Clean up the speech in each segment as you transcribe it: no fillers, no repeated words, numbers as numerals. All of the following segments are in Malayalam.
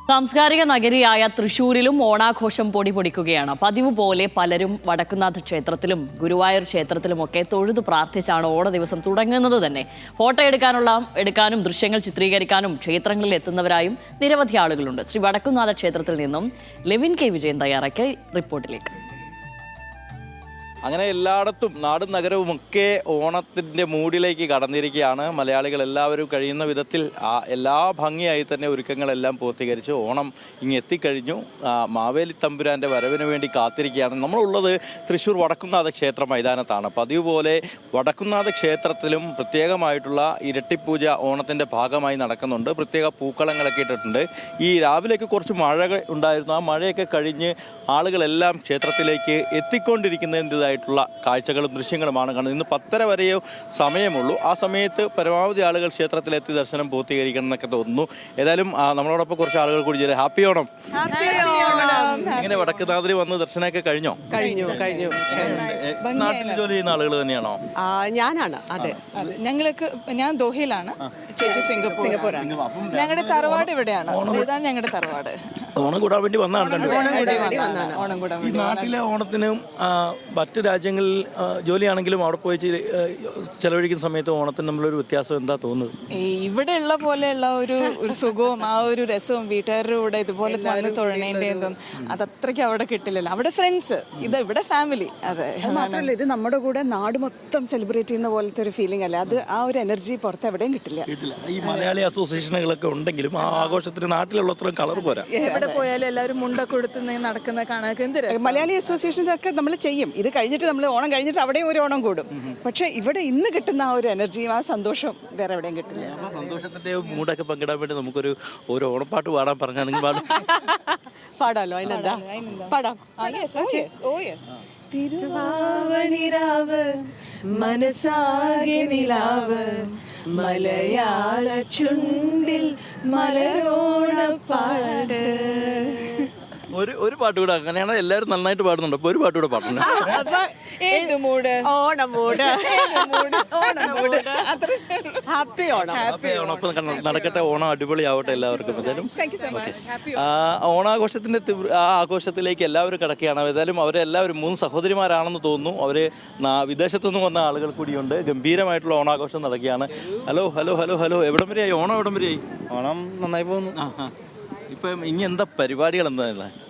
സാംസ്കാരിക നഗരിയായ തൃശൂരിലും ഓണാഘോഷം പൊടിപൊടിക്കുകയാണ്. പതിവ് പോലെ പലരും വടക്കുന്നാഥ ക്ഷേത്രത്തിലും ഗുരുവായൂർ ക്ഷേത്രത്തിലുമൊക്കെ തൊഴുതു പ്രാർത്ഥിച്ചാണ് ഓണ ദിവസം തുടങ്ങുന്നത് തന്നെ. ഫോട്ടോ എടുക്കാനും ദൃശ്യങ്ങൾ ചിത്രീകരിക്കാനും ക്ഷേത്രങ്ങളിൽ എത്തുന്നവരായും നിരവധി ആളുകളുണ്ട്. ശ്രീ വടക്കുന്നാഥ ക്ഷേത്രത്തിൽ നിന്നും ലെവിൻ കെ വിജയൻ തയ്യാറാക്കിയ റിപ്പോർട്ടിലേക്ക്. അങ്ങനെ എല്ലായിടത്തും നാടും നഗരവുമൊക്കെ ഓണത്തിൻ്റെ മൂഡിലേക്ക് കടന്നിരിക്കുകയാണ്. മലയാളികൾ എല്ലാവരും കഴിയുന്ന വിധത്തിൽ എല്ലാ ഭംഗിയായി തന്നെ ഒരുക്കങ്ങളെല്ലാം പൂർത്തീകരിച്ച് ഓണം എത്തിക്കഴിഞ്ഞു. മാവേലി തമ്പുരാൻ്റെ വരവിന് വേണ്ടി കാത്തിരിക്കുകയാണ്. നമ്മളുള്ളത് തൃശ്ശൂർ വടക്കുന്നാഥ ക്ഷേത്ര മൈതാനത്താണ്. പതിവ് പോലെ വടക്കുന്നാഥ ക്ഷേത്രത്തിലും പ്രത്യേകമായിട്ടുള്ള ഇരട്ടിപ്പൂജ ഓണത്തിൻ്റെ ഭാഗമായി നടക്കുന്നുണ്ട്. പ്രത്യേക പൂക്കളങ്ങളൊക്കെ ഇട്ടിട്ടുണ്ട്. ഈ രാവിലേക്ക് കുറച്ച് മഴ ഉണ്ടായിരുന്നു. ആ മഴയൊക്കെ കഴിഞ്ഞ് ആളുകളെല്ലാം ക്ഷേത്രത്തിലേക്ക് എത്തിക്കൊണ്ടിരിക്കുന്നതിൻ്റെതായിട്ടുള്ള കാഴ്ചകളും ദൃശ്യങ്ങളുമാണ് കാണുന്നത്. ഇന്ന് 10:30 വരെയോ സമയമുള്ളൂ. ആ സമയത്ത് പരമാവധി ആളുകൾ ക്ഷേത്രത്തിലെത്തി ദർശനം പൂർത്തീകരിക്കണം എന്നൊക്കെ തോന്നുന്നു. ഏതായാലും നമ്മളോടൊപ്പം കുറച്ച് ആളുകൾ കൂടി ചേരും. ഹാപ്പി ഓണം. ഇങ്ങനെ വടക്കുന്നാഥിൽ വന്ന് ദർശനമൊക്കെ കഴിഞ്ഞോ? കഴിഞ്ഞു. നാട്ടിൽ ജോലി ചെയ്യുന്ന ആളുകൾ തന്നെയാണോ? ഞാനാണ്. അതെ, ഞാൻ ദോഹയിലാണ്, ചേച്ചി സിംഗപ്പൂരാണ്. ഞങ്ങളുടെ തറവാട് ഇവിടെയാണ്. ഇതാണ് ഞങ്ങളുടെ തറവാട്. ഓണം കൂടാൻ വേണ്ടി വന്നതാണ്. ഈ നാട്ടിലെ ഓണത്തിന് മറ്റു രാജ്യങ്ങളിൽ ജോലിയാണെങ്കിലും അവിടെ പോയി ചെലവഴിക്കുന്ന സമയത്ത് ഓണത്തിന് നമ്മളൊരു വ്യത്യാസം എന്താ തോന്നുന്നത്? ഇവിടെ ഉള്ള പോലെയുള്ള ഒരു സുഖവും ആ ഒരു രസവും വീട്ടുകാരുടെ കൂടെ ഇതുപോലെ വന്ന് തൊഴണേന്റെ അതത്രയ്ക്ക് അവിടെ കിട്ടില്ലല്ലോ. അവിടെ ഫ്രണ്ട്സ്, ഇത് ഇവിടെ ഫാമിലി. അതെ, മാത്രമല്ല ഇത് നമ്മുടെ കൂടെ നാട് മൊത്തം സെലിബ്രേറ്റ് ചെയ്യുന്ന പോലത്തെ ഒരു ഫീലിംഗ് അല്ലേ. അത് ആ ഒരു എനർജി പുറത്ത് എവിടെയും കിട്ടില്ല. ഈ മലയാളി അസോസിയേഷനുകളൊക്കെ ഉണ്ടെങ്കിലും ആ ആഘോഷത്തിന് നാട്ടിലുള്ളത്രയും കളർ പോരാ. എവിടെ പോയാലും എല്ലാവരും മുണ്ടൊക്കെ കൊടുത്ത് നടക്കുന്ന കാണാൻ എന്ത് രസം. മലയാളി അസോസിയേഷൻസ് ഒക്കെ നമ്മൾ ചെയ്യും. ഇത് കഴിഞ്ഞിട്ട് നമ്മൾ ഓണം കഴിഞ്ഞിട്ട് അവിടെയും ഒരു ഓണം കൂടും. പക്ഷെ ഇവിടെ ഇന്ന് കിട്ടുന്ന ആ ഒരു എനർജിയും ആ സന്തോഷം വേറെ എവിടെയും കിട്ടില്ല. സന്തോഷത്തിന്റെ മൂടൊക്കെ പങ്കിടാൻ വേണ്ടി നമുക്കൊരു ഓണപ്പാട്ട് പാടാൻ പറഞ്ഞാൽ നിങ്ങൾ പാടാലോ? അതിനെന്താ, പാടാം. തിരുവാവണിരാവ് മനസാകെ നിലാവ് മലയാള ചുണ്ടിൽ മലരോണപ്പാട്ട്. ഒരു പാട്ട് കൂടെ. അങ്ങനെയാണ് എല്ലാവരും നന്നായിട്ട് പാടുന്നുണ്ട്. അപ്പൊ ഒരു പാട്ട് കൂടെ പാടുന്നുണ്ട്. ഹാപ്പി ഓണം. അപ്പൊ നടക്കട്ടെ. ഓണം അടിപൊളിയാവട്ടെ എല്ലാവർക്കും. ഏതായാലും ഓണാഘോഷത്തിന്റെ ആ ആഘോഷത്തിലേക്ക് എല്ലാവരും കിടക്കുകയാണ്. ഏതായാലും അവരെല്ലാവരും 3 സഹോദരിമാരാണെന്ന് തോന്നുന്നു. അവര് വിദേശത്തുനിന്ന് വന്ന ആളുകൾ കൂടിയുണ്ട്. ഗംഭീരമായിട്ടുള്ള ഓണാഘോഷം നടക്കുകയാണ്. ഹലോ ഹലോ ഹലോ ഹലോ എവിടം വരെയായി ഓണം? എവിടം വരെയായി? ഓണം നന്നായി പോകുന്നു. ഇപ്പം ഇനി എന്താ പരിപാടികൾ? എന്താ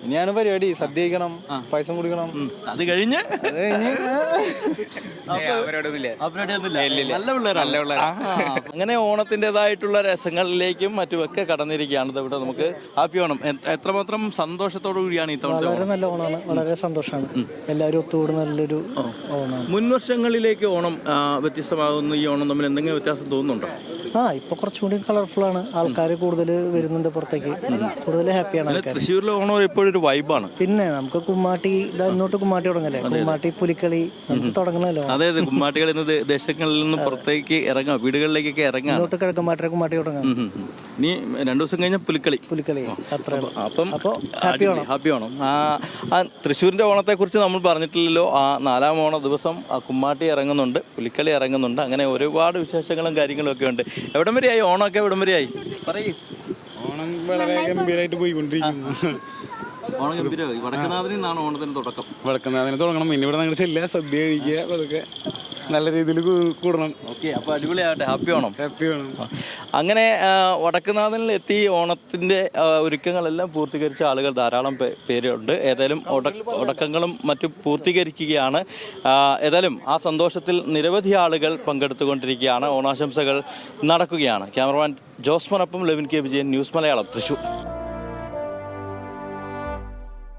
ഇനിയാണ് പരിപാടി? സദ്യ കഴിക്കണം, പായസം കുടിക്കണം. അത് കഴിഞ്ഞ് നല്ല പിള്ളേരാണ്. അങ്ങനെ ഓണത്തിൻ്റെതായിട്ടുള്ള രസങ്ങളിലേക്കും മറ്റുമൊക്കെ കടന്നിരിക്കുകയാണ്. ഇവിടെ നമുക്ക് ഹാപ്പി ഓണം. എത്രമാത്രം സന്തോഷത്തോടു കൂടിയാണ് ഈ തവണ? വളരെ നല്ല ഓണമാണ്. വളരെ സന്തോഷമാണ്. എല്ലാവരും ഒത്തുകൂടുന്ന നല്ലൊരു ഓണമാണ്. മുൻ വർഷങ്ങളിലേക്ക് ഓണം വ്യത്യസ്തമാകുന്നു. ഈ ഓണം തമ്മിൽ എന്തെങ്കിലും വ്യത്യാസം തോന്നുന്നുണ്ടോ? ഇപ്പൊ കുറച്ചുകൂടി കളർഫുൾ ആണ്. ആൾക്കാർ കൂടുതൽ വരുന്നുണ്ട് പുറത്തേക്ക്. കൂടുതൽ ഹാപ്പിയാണ്. തൃശ്ശൂരിലെ ഓണം ഇപ്പോഴും ഒരു വൈബാണ്. പിന്നെ നമുക്ക് കുമ്മാട്ടി ഇന്നോട്ട് കുമ്മാട്ടി തുടങ്ങല്ലേ. കുമ്മാട്ടി പുലിക്കളി നമുക്ക് തുടങ്ങണല്ലോ. അതെ, കുമ്മാട്ടികൾ ഇന്ന് ദേശങ്ങളിൽ നിന്ന് പുറത്തേക്ക് ഇറങ്ങാം, വീടുകളിലേക്കൊക്കെ ഇറങ്ങാം. ഇന്നോട്ട് കിഴക്കമ്മാട്ടിയുടെ കുമ്മാട്ടി തുടങ്ങാം. ഇനി 2 ദിവസം കഴിഞ്ഞാൽ പുലിക്കളി. അപ്പം ഹാപ്പി ഓണം. തൃശ്ശൂരിന്റെ ഓണത്തെ കുറിച്ച് നമ്മൾ പറഞ്ഞിട്ടില്ലല്ലോ. 4ാം ഓണ ദിവസം കുമ്മാട്ടി ഇറങ്ങുന്നുണ്ട്, പുലിക്കളി ഇറങ്ങുന്നുണ്ട്. അങ്ങനെ ഒരുപാട് വിശേഷങ്ങളും കാര്യങ്ങളും ഒക്കെ ഉണ്ട്. എവിടം വരെയായി ഓണമൊക്കെ? എവിടം വരെയായി പറയൂ. ഓണം വളരെ ഗംഭീരമായിട്ട് പോയിക്കൊണ്ടിരിക്കുന്നു. ഓണം ഗംഭീരമായി. വടക്കുന്നാഥിൽ നിന്നാണ് ഓണത്തിന് തുടക്കം. വടക്കുന്നാഥിന് തുടങ്ങണം. പിന്നെ ഇവിടെ ഞങ്ങൾ ചെല്ലുക, സദ്യ കഴിക്കുക, അതൊക്കെ നല്ല രീതിയിൽ കൂടണം. ഓക്കെ, അപ്പോൾ അടിപൊളിയാകട്ടെ. ഹാപ്പി ഓണം. ഹാപ്പി ഓണം. അങ്ങനെ വടക്കുന്നാഥനിൽ എത്തി ഓണത്തിൻ്റെ ഒരുക്കങ്ങളെല്ലാം പൂർത്തീകരിച്ച ആളുകൾ ധാരാളം പേരുണ്ട്. ഏതായാലും ഒടക്കങ്ങളും മറ്റും പൂർത്തീകരിക്കുകയാണ്. ഏതായാലും ആ സന്തോഷത്തിൽ നിരവധി ആളുകൾ പങ്കെടുത്തുകൊണ്ടിരിക്കുകയാണ്. ഓണാശംസകൾ നടക്കുകയാണ്. ക്യാമറമാൻ ജോസ്മനൊപ്പം ലെവിൻ കെ വിജയൻ, ന്യൂസ് മലയാളം, തൃശ്ശൂർ.